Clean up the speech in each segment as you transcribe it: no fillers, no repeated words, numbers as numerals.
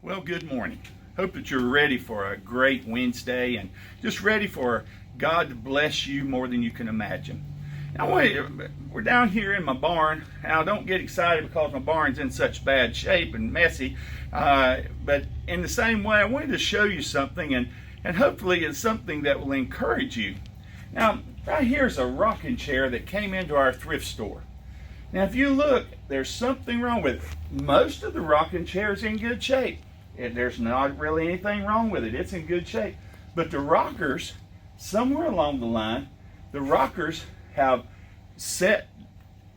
Well, good morning. Hope that you're ready for a great Wednesday and just ready for God to bless you more than you can imagine. Now, we're down here in my barn. Now, don't get excited because my barn's in such bad shape and messy. But in the same way, I wanted to show you something, and hopefully it's something that will encourage you. Now, right here's a rocking chair that came into our thrift store. Now, if you look, there's something wrong with it. Most of the rocking chair is in good shape. There's not really anything wrong with it. It's in good shape. But the rockers, somewhere along the line, the rockers have set,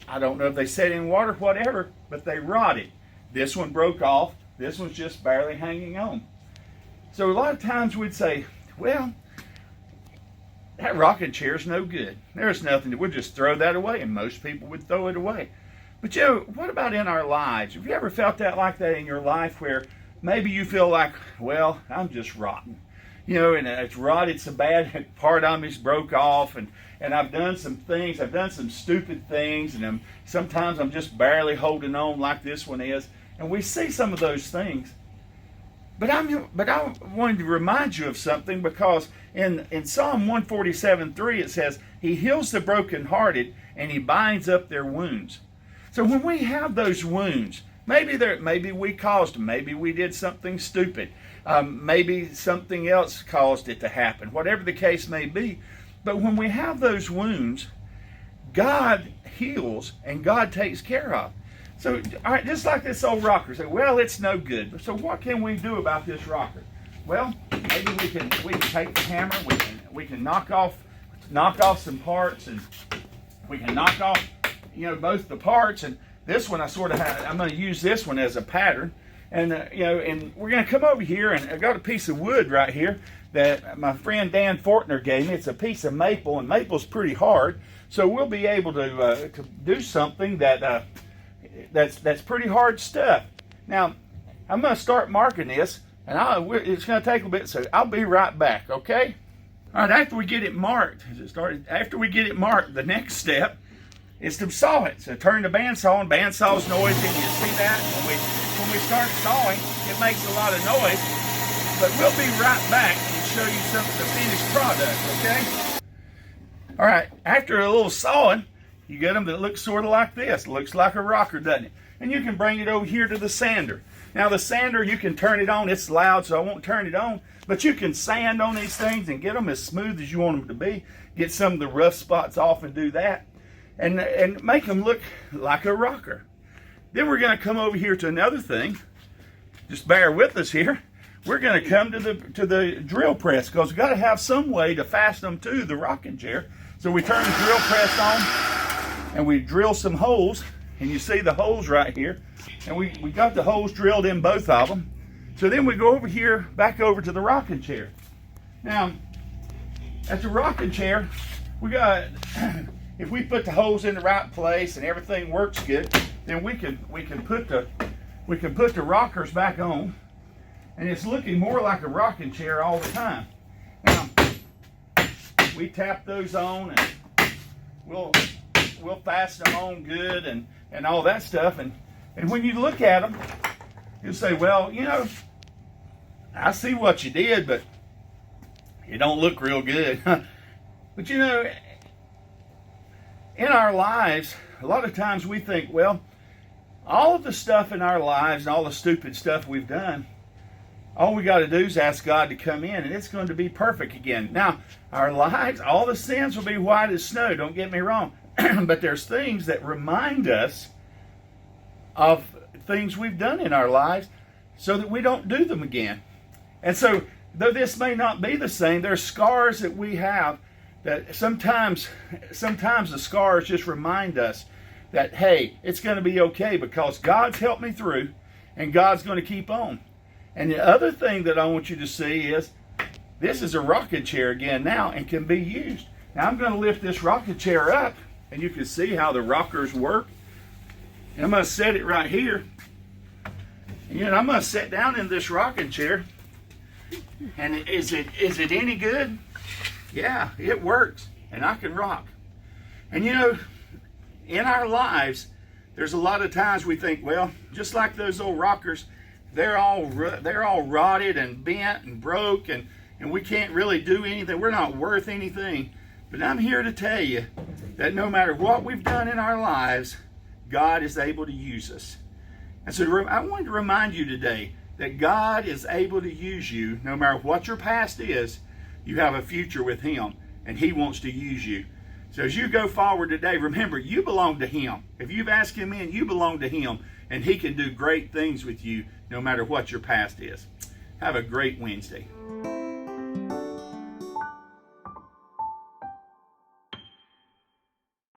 I don't know if they set in water, whatever, but they rotted. This one broke off. This one's just barely hanging on. So a lot of times we'd say, well, that rocking chair's no good. There's nothing. We'll just throw that away, and most people would throw it away. But what about in our lives? Have you ever felt that like that in your life where maybe you feel like, well, I'm just rotten. And it's rotted so bad, part of me broke off, and I've done some things, I've done some stupid things, and sometimes I'm just barely holding on like this one is. And we see some of those things. But I wanted to remind you of something, because in Psalm 147:3 it says, He heals the brokenhearted and He binds up their wounds. So when we have those wounds, maybe we caused them, maybe we did something stupid, maybe something else caused it to happen, whatever the case may be. But when we have those wounds, God heals and God takes care of. So, all right, just like this old rocker, say, well, it's no good. So what can we do about this rocker? Well, maybe we can take the hammer, we can knock off some parts, and we can knock off, both the parts. And this one I'm going to use this one as a pattern. And and we're going to come over here, and I got a piece of wood right here that my friend Dan Fortner gave me. It's a piece of maple, and maple's pretty hard, so we'll be able to do something that's pretty hard stuff. We I'm going to start marking this, and it's going to take a bit, so I'll be right back, okay? All right, after we get it marked, the next step is to saw it. So turn the bandsaw, and bandsaw's noisy, and you see that? When we start sawing, it makes a lot of noise, but we'll be right back and show you some of the finished product, okay? All right, after a little sawing, you get them that look sort of like this. It looks like a rocker, doesn't it? And you can bring it over here to the sander. Now the sander, you can turn it on. It's loud, so I won't turn it on. But you can sand on these things and get them as smooth as you want them to be. Get some of the rough spots off and do that. And make them look like a rocker. Then we're going to come over here to another thing. Just bear with us here. We're going to come to the drill press, because we've got to have some way to fasten them to the rocking chair. So we turn the drill press on, and we drill some holes, and you see the holes right here, and we got the holes drilled in both of them. So then we go over here, back over to the rocking chair. Now, at the rocking chair, we got, if we put the holes in the right place and everything works good, then we can put the rockers back on, and it's looking more like a rocking chair all the time. Now, we tap those on, and we'll fasten them on good and all that stuff. And when you look at them, you'll say, well, I see what you did, but it don't look real good. But in our lives, a lot of times we think, well, all of the stuff in our lives and all the stupid stuff we've done, all we got to do is ask God to come in, and it's going to be perfect again. Now, our lives, all the sins will be white as snow, don't get me wrong. But there's things that remind us of things we've done in our lives so that we don't do them again. And so, though this may not be the same, there's scars that we have that sometimes the scars just remind us that, hey, it's going to be okay because God's helped me through, and God's going to keep on. And the other thing that I want you to see is this is a rocking chair again now, and can be used. Now I'm going to lift this rocking chair up, and you can see how the rockers work. And I'm going to set it right here. And I'm going to sit down in this rocking chair. And is it any good? Yeah, it works, and I can rock. And in our lives, there's a lot of times we think, well, just like those old rockers, they're all rotted and bent and broke, and we can't really do anything. We're not worth anything. But I'm here to tell you that no matter what we've done in our lives, God is able to use us. And so I wanted to remind you today that God is able to use you. No matter what your past is, you have a future with Him, and He wants to use you. So as you go forward today, remember, you belong to Him. If you've asked Him in, you belong to Him, and He can do great things with you no matter what your past is. Have a great Wednesday.